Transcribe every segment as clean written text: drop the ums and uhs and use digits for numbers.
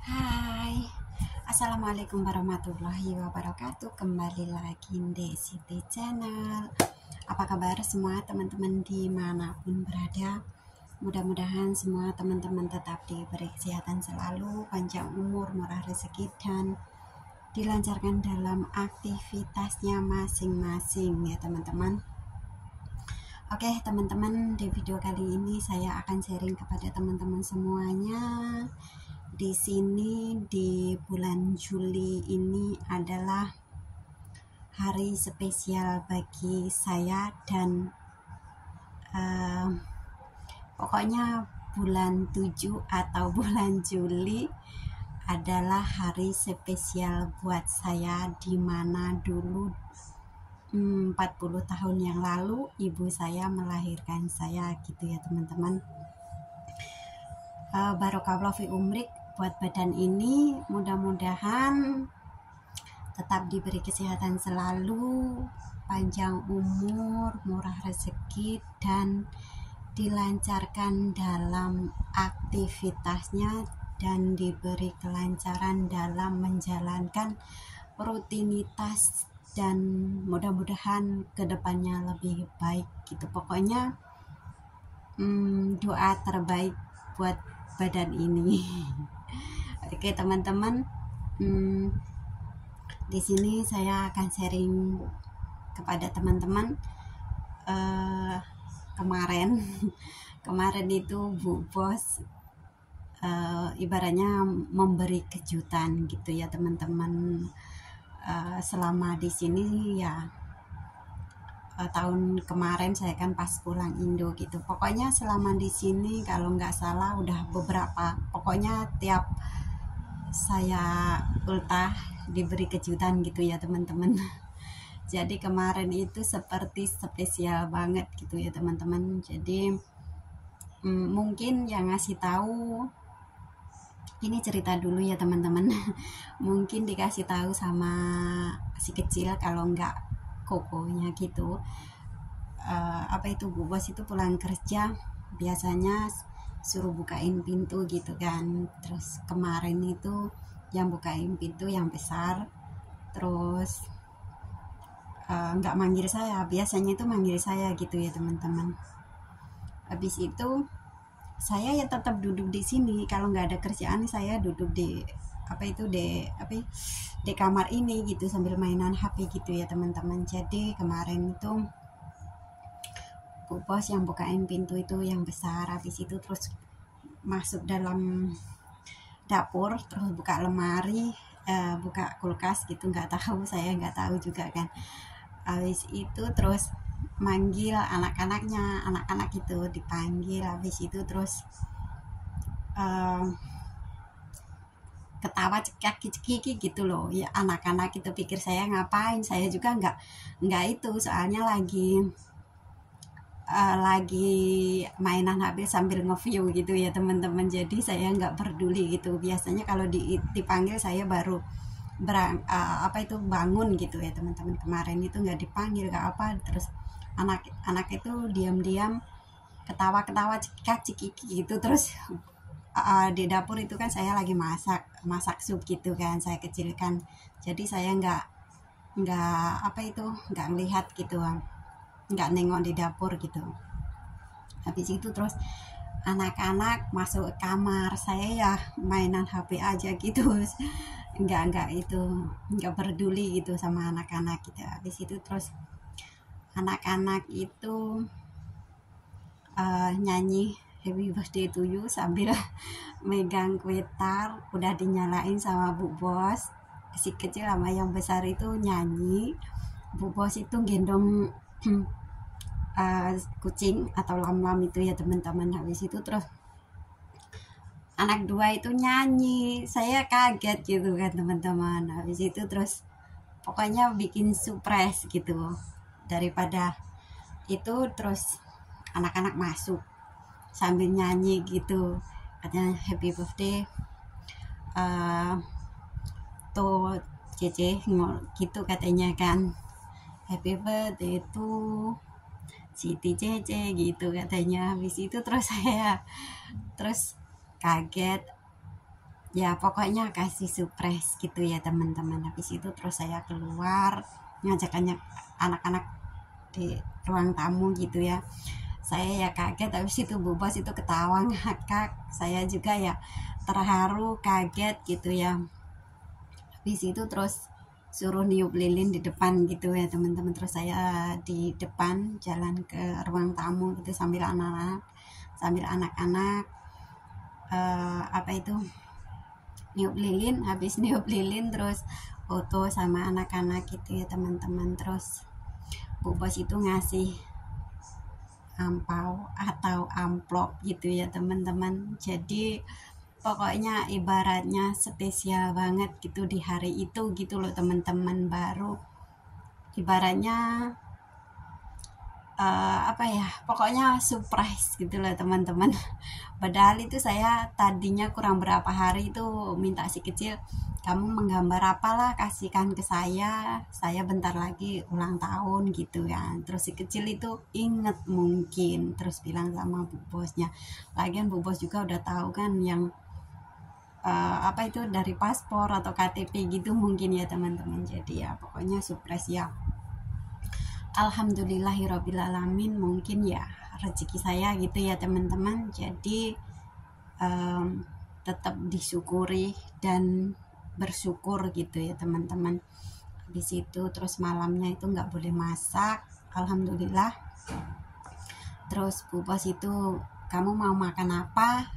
Hai, Assalamualaikum warahmatullahi wabarakatuh. Kembali lagi di Siti Channel. Apa kabar semua teman-teman dimanapun berada? Mudah-mudahan semua teman-teman tetap diberi kesehatan selalu, panjang umur, murah rezeki, dan dilancarkan dalam aktivitasnya masing-masing ya teman-teman. Oke teman-teman, di video kali ini saya akan sharing kepada teman-teman semuanya. Di sini di bulan Juli ini adalah hari spesial bagi saya dan pokoknya bulan 7 atau bulan Juli adalah hari spesial buat saya, di mana dulu 40 tahun yang lalu ibu saya melahirkan saya gitu ya teman-teman. Barokallahu fi umrik buat badan ini, mudah-mudahan tetap diberi kesehatan selalu, panjang umur, murah rezeki, dan dilancarkan dalam aktivitasnya dan diberi kelancaran dalam menjalankan rutinitas, dan mudah-mudahan kedepannya lebih baik gitu. Pokoknya doa terbaik buat badan ini. Oke teman-teman, di sini saya akan sharing kepada teman-teman. Kemarin itu Bu Bos ibaratnya memberi kejutan gitu ya teman-teman. Selama di sini ya, tahun kemarin saya kan pas pulang Indo gitu. Pokoknya selama di sini kalau nggak salah udah beberapa, pokoknya tiap saya ultah diberi kejutan gitu ya teman-teman. Jadi kemarin itu seperti spesial banget gitu ya teman-teman. Jadi mungkin yang ngasih tahu ini cerita dulu ya teman-teman. Mungkin dikasih tahu sama si kecil, kalau nggak kokonya gitu. Apa itu, Bu Bos itu pulang kerja biasanya suruh bukain pintu gitu kan. Terus kemarin itu yang bukain pintu yang besar, terus nggak manggil saya. Biasanya itu manggil saya gitu ya teman-teman. Habis itu saya ya tetap duduk di sini. Kalau nggak ada kerjaan saya duduk di di kamar ini gitu sambil mainan HP gitu ya teman-teman. Jadi kemarin itu Bu Bos yang bukain pintu itu yang besar. Habis itu terus masuk dalam dapur, terus buka lemari, buka kulkas gitu, saya nggak tahu juga kan. Habis itu terus manggil anak-anak itu dipanggil. Habis itu terus ketawa cekik gitu loh ya, anak-anak itu pikir saya ngapain. Saya juga nggak itu, soalnya lagi mainan HP sambil nge-view gitu ya teman-teman. Jadi saya nggak peduli gitu. Biasanya kalau dipanggil saya baru bangun gitu ya teman-teman. Kemarin itu nggak dipanggil nggak apa, terus anak itu diam-diam ketawa cekik gitu. Terus di dapur itu kan saya lagi masak sup gitu kan, saya kecilkan. Jadi saya nggak melihat gitu, nggak nengok di dapur gitu. Habis itu terus anak-anak masuk ke kamar saya, ya mainan HP aja gitu. nggak peduli gitu sama anak-anak gitu. Habis itu terus anak-anak itu nyanyi Happy Birthday to You sambil megang kue tar, udah dinyalain sama Bu Bos. Si kecil sama yang besar itu nyanyi. Bu Bos itu gendong kucing atau lam-lam itu ya teman-teman. Habis itu terus anak dua itu nyanyi, saya kaget gitu kan teman-teman. Habis itu terus pokoknya bikin surprise gitu. Daripada itu terus anak-anak masuk sambil nyanyi gitu, katanya happy birthday to Cece gitu katanya kan, happy birthday to Siti Cece gitu katanya. Habis itu terus saya terus kaget. ya pokoknya kasih surprise gitu ya teman-teman. Habis itu terus saya keluar ngajak anak-anak di ruang tamu gitu ya. Saya ya kaget, habis itu Bu Bos itu ketawa ngakak, saya juga ya terharu kaget gitu ya. Habis itu terus suruh niup lilin di depan gitu ya teman-teman. Terus saya di depan jalan ke ruang tamu gitu sambil anak-anak apa itu niup lilin. Habis niup lilin terus foto sama anak-anak gitu ya teman-teman. Terus Bu Bos itu ngasih ampau atau amplop gitu ya teman-teman. Jadi pokoknya ibaratnya spesial banget gitu di hari itu gitu loh teman-teman. Baru ibaratnya apa ya, pokoknya surprise gitu loh teman-teman. Padahal itu saya tadinya kurang berapa hari itu minta si kecil, kamu menggambar apalah kasihkan ke saya bentar lagi ulang tahun gitu ya. Terus si kecil itu inget mungkin, terus bilang sama Bu Bosnya, lagian Bu Bos juga udah tahu kan yang apa itu dari paspor atau KTP gitu mungkin ya teman-teman. Jadi ya pokoknya surprise ya. Alhamdulillahirobbilalamin, mungkin ya rezeki saya gitu ya teman-teman. Jadi tetap disyukuri dan bersyukur gitu ya teman-teman. Habis itu terus malamnya itu nggak boleh masak, alhamdulillah. Terus Bu Bos itu, kamu mau makan apa?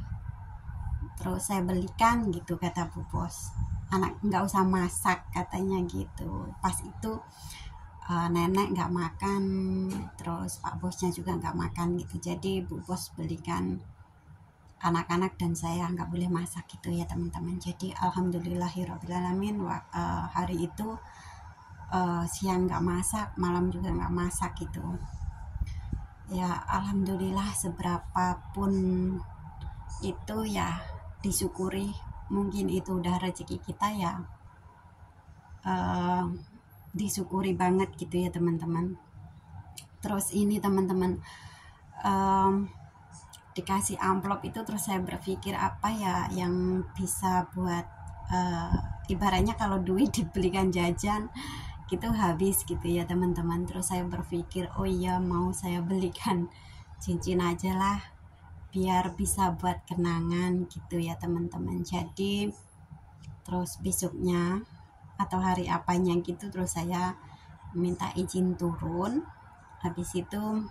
Terus saya belikan gitu kata Bu Bos. Anak nggak usah masak katanya gitu. Pas itu nenek nggak makan, terus Pak Bosnya juga nggak makan gitu. Jadi Bu Bos belikan anak-anak dan saya nggak boleh masak gitu ya teman-teman. Jadi alhamdulillahirobbilalamin hari itu siang nggak masak, malam juga nggak masak gitu ya. Alhamdulillah, seberapapun itu ya disyukuri. Mungkin itu udah rezeki kita ya, disyukuri banget gitu ya teman-teman. Terus ini teman-teman, dikasih amplop itu terus saya berpikir apa ya yang bisa buat ibaratnya kalau duit dibelikan jajan gitu habis gitu ya teman-teman. Terus saya berpikir, oh iya, mau saya belikan cincin aja lah biar bisa buat kenangan gitu ya teman-teman. Jadi terus besoknya atau hari apanya gitu terus saya minta izin turun. Habis itu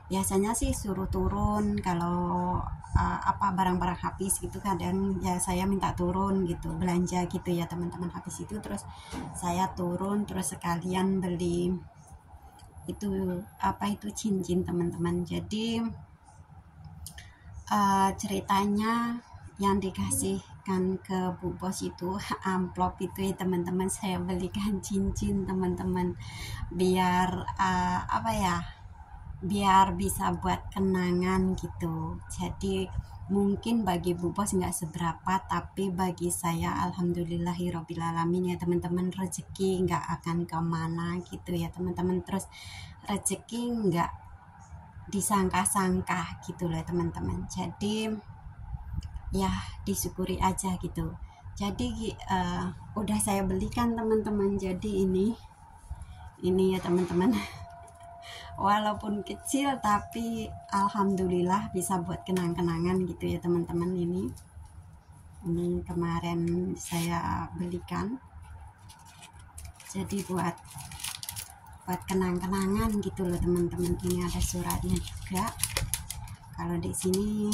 biasanya sih suruh turun kalau apa barang-barang habis gitu, kadang ya saya minta turun gitu belanja gitu ya teman-teman. Habis itu terus saya turun terus sekalian beli itu apa itu cincin teman-teman. Jadi ceritanya yang dikasihkan ke Bu Bos itu amplop itu ya teman-teman, saya belikan cincin teman-teman biar apa ya, biar bisa buat kenangan gitu. Jadi mungkin bagi Bu Bos nggak seberapa, tapi bagi saya alhamdulillahirobbilalamin ya teman-teman. Rezeki nggak akan kemana gitu ya teman-teman. Terus rezeki nggak disangka-sangka gitu loh teman-teman. Jadi ya disyukuri aja gitu. Jadi udah saya belikan teman-teman. Jadi ini ya teman-teman. Walaupun kecil tapi alhamdulillah bisa buat kenang-kenangan gitu ya teman-teman. Ini kemarin saya belikan. Jadi buat kenang-kenangan gitu loh teman-teman. Ini ada suratnya juga. Kalau di sini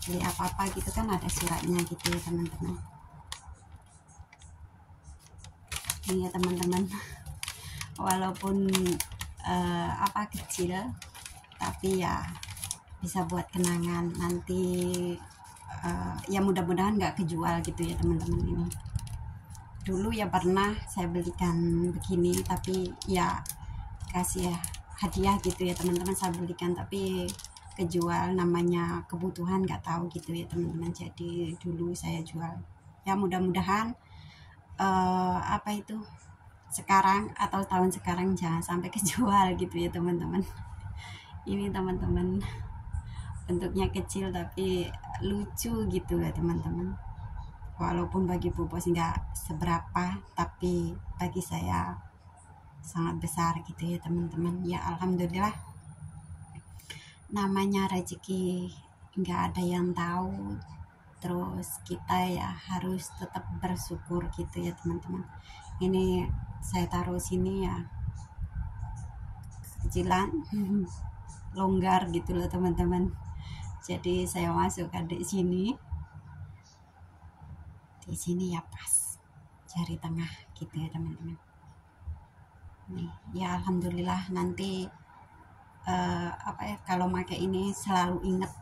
beli apa-apa gitu kan ada suratnya gitu ya teman-teman. Ini ya teman-teman. Walaupun apa kecil tapi ya bisa buat kenangan nanti. Ya mudah-mudahan nggak kejual gitu ya teman-teman. Ini dulu ya pernah saya belikan begini tapi ya kasih ya hadiah gitu ya teman-teman, saya belikan tapi kejual, namanya kebutuhan nggak tahu gitu ya teman-teman. Jadi dulu saya jual ya, mudah-mudahan apa itu sekarang atau tahun sekarang jangan sampai kejual gitu ya teman-teman. Ini teman-teman bentuknya kecil tapi lucu gitu ya teman-teman. walaupun bagi Bu Bos nggak seberapa, tapi bagi saya sangat besar gitu ya teman-teman. Ya alhamdulillah, namanya rezeki nggak ada yang tahu, terus kita ya harus tetap bersyukur gitu ya teman-teman. Ini saya taruh sini ya kecilan longgar gitu loh teman-teman. Jadi saya masukkan di sini ya pas jari tengah gitu ya teman-teman. Nih ya alhamdulillah, nanti kalau pakai ini selalu ingat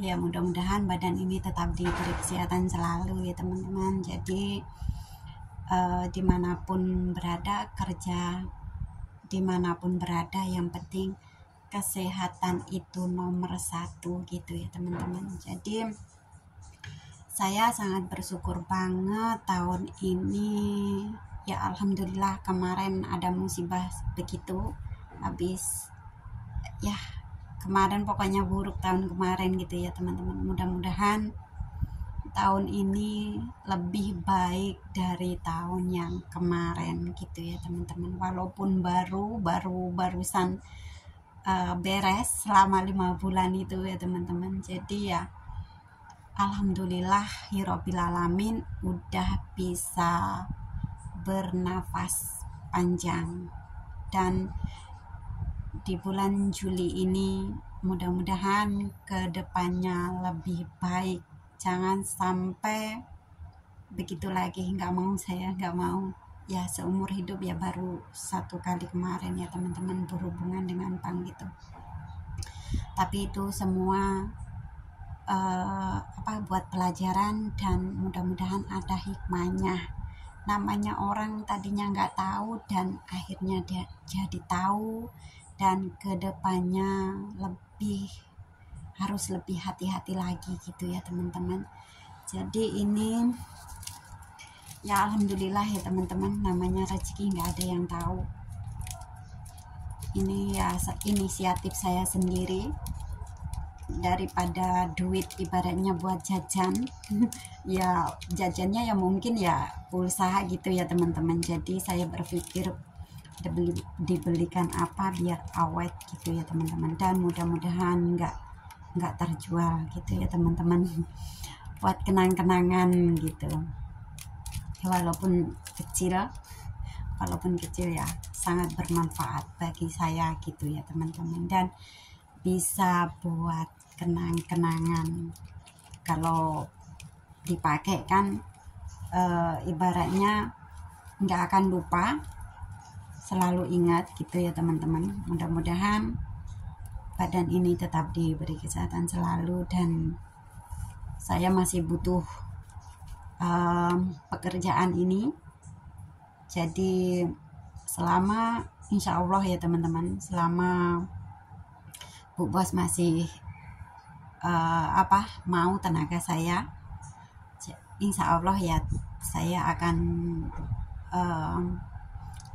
ya mudah-mudahan badan ini tetap diberi kesehatan selalu ya teman-teman. Jadi dimanapun berada, kerja dimanapun berada, yang penting kesehatan itu nomor satu gitu ya teman-teman. Jadi saya sangat bersyukur banget tahun ini ya alhamdulillah. Kemarin ada musibah begitu, habis ya kemarin pokoknya buruk tahun kemarin gitu ya teman-teman. Mudah-mudahan tahun ini lebih baik dari tahun yang kemarin gitu ya teman-teman, walaupun barusan beres selama 5 bulan itu ya teman-teman. Jadi ya alhamdulillah hirobbil alamin udah bisa bernafas panjang. Dan di bulan Juli ini mudah-mudahan kedepannya lebih baik, jangan sampai begitu lagi. Saya nggak mau ya seumur hidup ya baru 1 kali kemarin ya teman-teman berhubungan dengan bank gitu. Tapi itu semua buat pelajaran, dan mudah-mudahan ada hikmahnya. Namanya orang tadinya nggak tahu dan akhirnya dia jadi tahu, dan kedepannya harus lebih hati-hati lagi gitu ya teman-teman. Jadi ini ya alhamdulillah ya teman-teman, namanya rezeki nggak ada yang tahu. Ini ya inisiatif saya sendiri, daripada duit ibaratnya buat jajan ya jajannya ya mungkin ya pulsa gitu ya teman-teman. Jadi saya berpikir dibelikan apa biar awet gitu ya teman-teman, dan mudah-mudahan nggak terjual gitu ya teman-teman, buat kenang-kenangan gitu. Walaupun kecil ya sangat bermanfaat bagi saya gitu ya teman-teman, dan bisa buat kenang-kenangan. Kalau dipakai kan ibaratnya nggak akan lupa, selalu ingat gitu ya teman-teman. Mudah-mudahan badan ini tetap diberi kesehatan selalu, dan saya masih butuh pekerjaan ini. Jadi selama insya Allah ya teman-teman, selama Bu Bos masih mau tenaga saya, insya Allah ya saya akan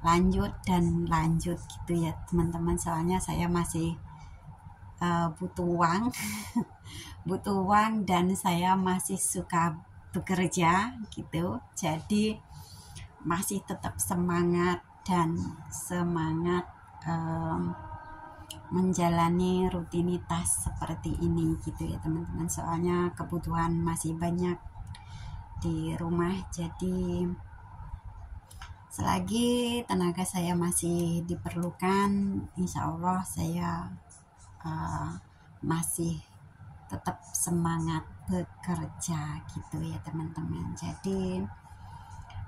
lanjut gitu ya teman-teman. Soalnya saya masih butuh uang butuh uang, dan saya masih suka bekerja gitu. Jadi masih tetap semangat menjalani rutinitas seperti ini gitu ya teman-teman. Soalnya kebutuhan masih banyak di rumah. Jadi selagi tenaga saya masih diperlukan, insya Allah saya masih tetap semangat bekerja gitu ya teman-teman. Jadi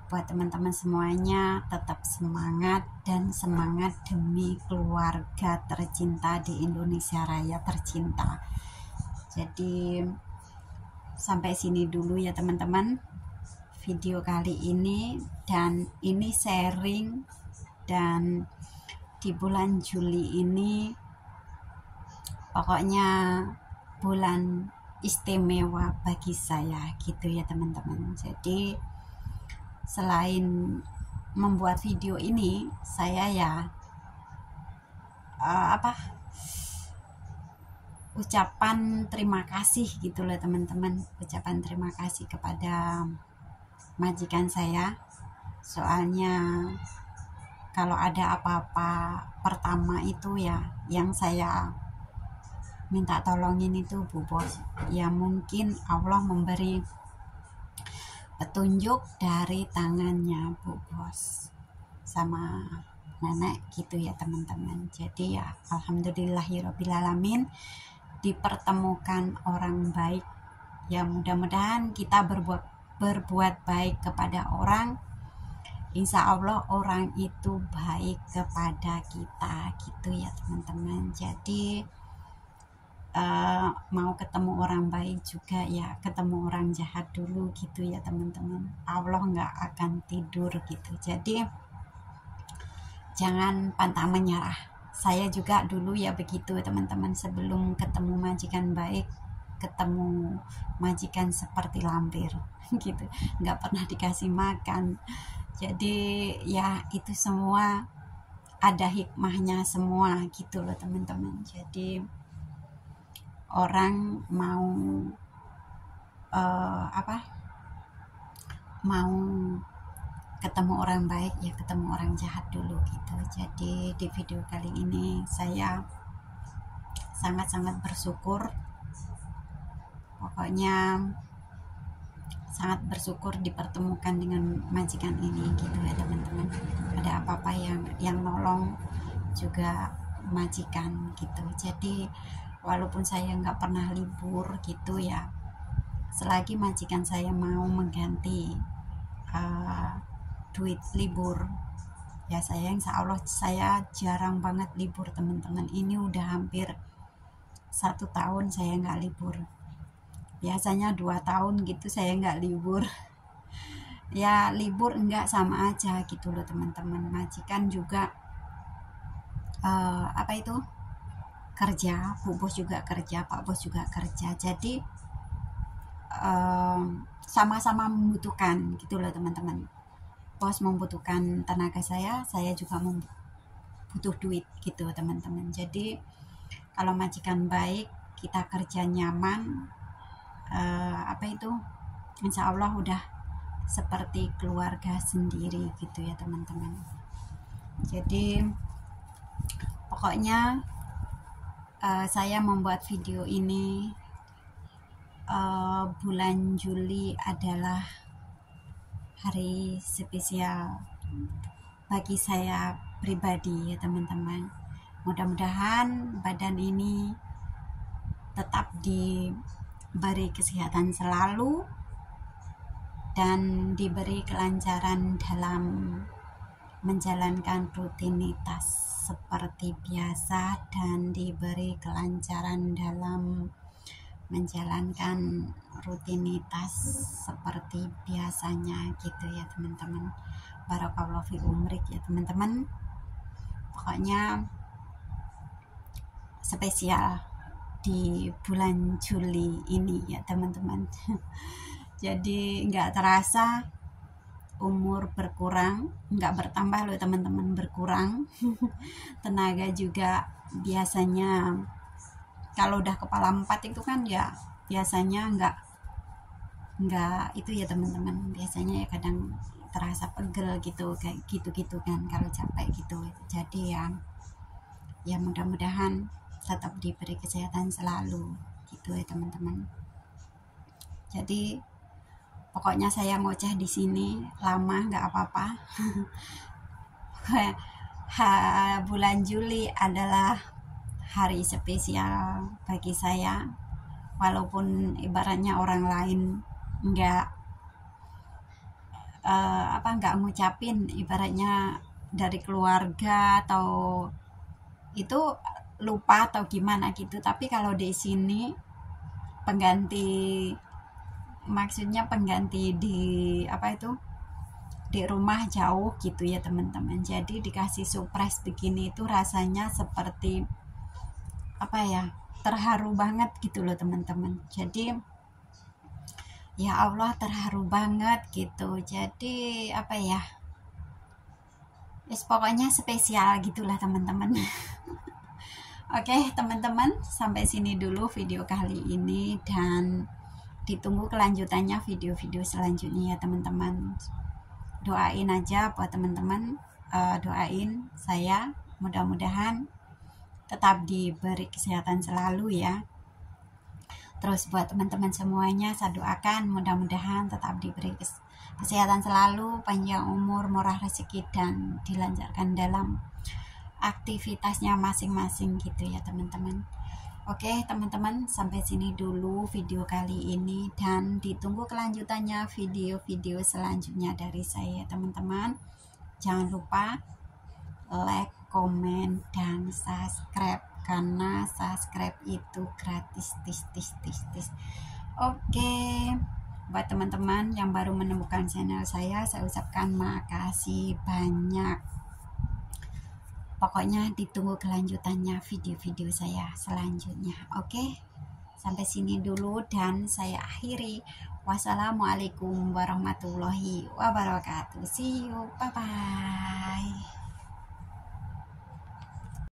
buat teman-teman semuanya tetap semangat, dan semangat demi keluarga tercinta di Indonesia Raya tercinta. Jadi sampai sini dulu ya teman-teman video kali ini, dan ini sharing. Dan di bulan Juli ini pokoknya bulan istimewa bagi saya gitu ya teman-teman. Jadi selain membuat video ini, saya ya ucapan terima kasih gitu loh teman-teman, ucapan terima kasih kepada majikan saya. Soalnya kalau ada apa-apa pertama itu ya yang saya minta tolongin itu Bu Bos, ya mungkin Allah memberi petunjuk dari tangannya Bu Bos sama nenek gitu ya teman-teman. Jadi ya alhamdulillahirobbilalamin dipertemukan orang baik. Ya mudah-mudahan kita berbuat baik kepada orang, insya Allah orang itu baik kepada kita gitu ya teman-teman. Jadi mau ketemu orang baik juga ya ketemu orang jahat dulu gitu ya teman-teman. Allah nggak akan tidur gitu. Jadi jangan pantang menyerah. Saya juga dulu ya begitu teman-teman, sebelum ketemu majikan baik, ketemu majikan seperti lampir gitu, nggak pernah dikasih makan. Jadi ya itu semua ada hikmahnya semua gitu loh teman-teman. Jadi orang mau mau ketemu orang baik ya ketemu orang jahat dulu gitu. Jadi di video kali ini saya sangat-sangat bersyukur, pokoknya sangat bersyukur dipertemukan dengan majikan ini gitu ya teman-teman. Ada apa-apa yang nolong juga majikan gitu. Jadi walaupun saya nggak pernah libur gitu ya, selagi majikan saya mau mengganti duit libur ya, saya insya Allah saya jarang banget libur teman-teman. Ini udah hampir 1 tahun saya nggak libur. Biasanya 2 tahun gitu saya nggak libur. Ya libur enggak sama aja gitu loh teman-teman. Majikan juga kerja, Bu Bos juga kerja, Pak Bos juga kerja. Jadi sama-sama membutuhkan gitu loh teman-teman. Bos membutuhkan tenaga saya juga butuh duit gitu teman-teman. Jadi kalau majikan baik, kita kerja nyaman, insya Allah udah seperti keluarga sendiri gitu ya teman-teman. Jadi pokoknya saya membuat video ini bulan Juli adalah hari spesial bagi saya pribadi ya teman-teman. Mudah-mudahan badan ini tetap diberi kesehatan selalu dan diberi kelancaran dalam menjalankan rutinitas seperti biasa, dan diberi kelancaran dalam menjalankan rutinitas seperti biasanya gitu ya teman-teman. Barakallahu fi umrik ya teman-teman. Pokoknya spesial di bulan Juli ini ya teman-teman. Jadi nggak terasa umur berkurang, nggak bertambah loh teman-teman, berkurang. Tenaga juga biasanya kalau udah kepala 4 itu kan ya biasanya nggak itu ya teman-teman, biasanya ya kadang terasa pegel gitu, kayak gitu kan kalau capek gitu. Jadi ya mudah-mudahan tetap diberi kesehatan selalu gitu ya teman-teman. Jadi pokoknya saya ngoceh di sini lama nggak apa-apa. Bulan Juli adalah hari spesial bagi saya, walaupun ibaratnya orang lain nggak ngucapin, ibaratnya dari keluarga atau itu lupa atau gimana gitu. Tapi kalau di sini maksudnya pengganti di rumah jauh gitu ya teman-teman. Jadi dikasih surprise begini itu rasanya seperti terharu banget gitu loh teman-teman. Jadi ya Allah terharu banget gitu. Jadi pokoknya spesial gitulah teman-teman. Oke, teman-teman, sampai sini dulu video kali ini dan ditunggu kelanjutannya video-video selanjutnya ya teman-teman. Doain aja buat teman-teman, doain saya mudah-mudahan tetap diberi kesehatan selalu ya. Terus buat teman-teman semuanya saya doakan mudah-mudahan tetap diberi kesehatan selalu, panjang umur, murah rezeki, dan dilancarkan dalam aktivitasnya masing-masing gitu ya teman-teman. Oke teman-teman, sampai sini dulu video kali ini dan ditunggu kelanjutannya video-video selanjutnya dari saya teman-teman. Jangan lupa like, komen, dan subscribe karena subscribe itu gratis. Oke, buat teman-teman yang baru menemukan channel saya ucapkan makasih banyak. Pokoknya ditunggu kelanjutannya video-video saya selanjutnya. Oke, sampai sini dulu dan saya akhiri. Wassalamualaikum warahmatullahi wabarakatuh. See you, bye bye.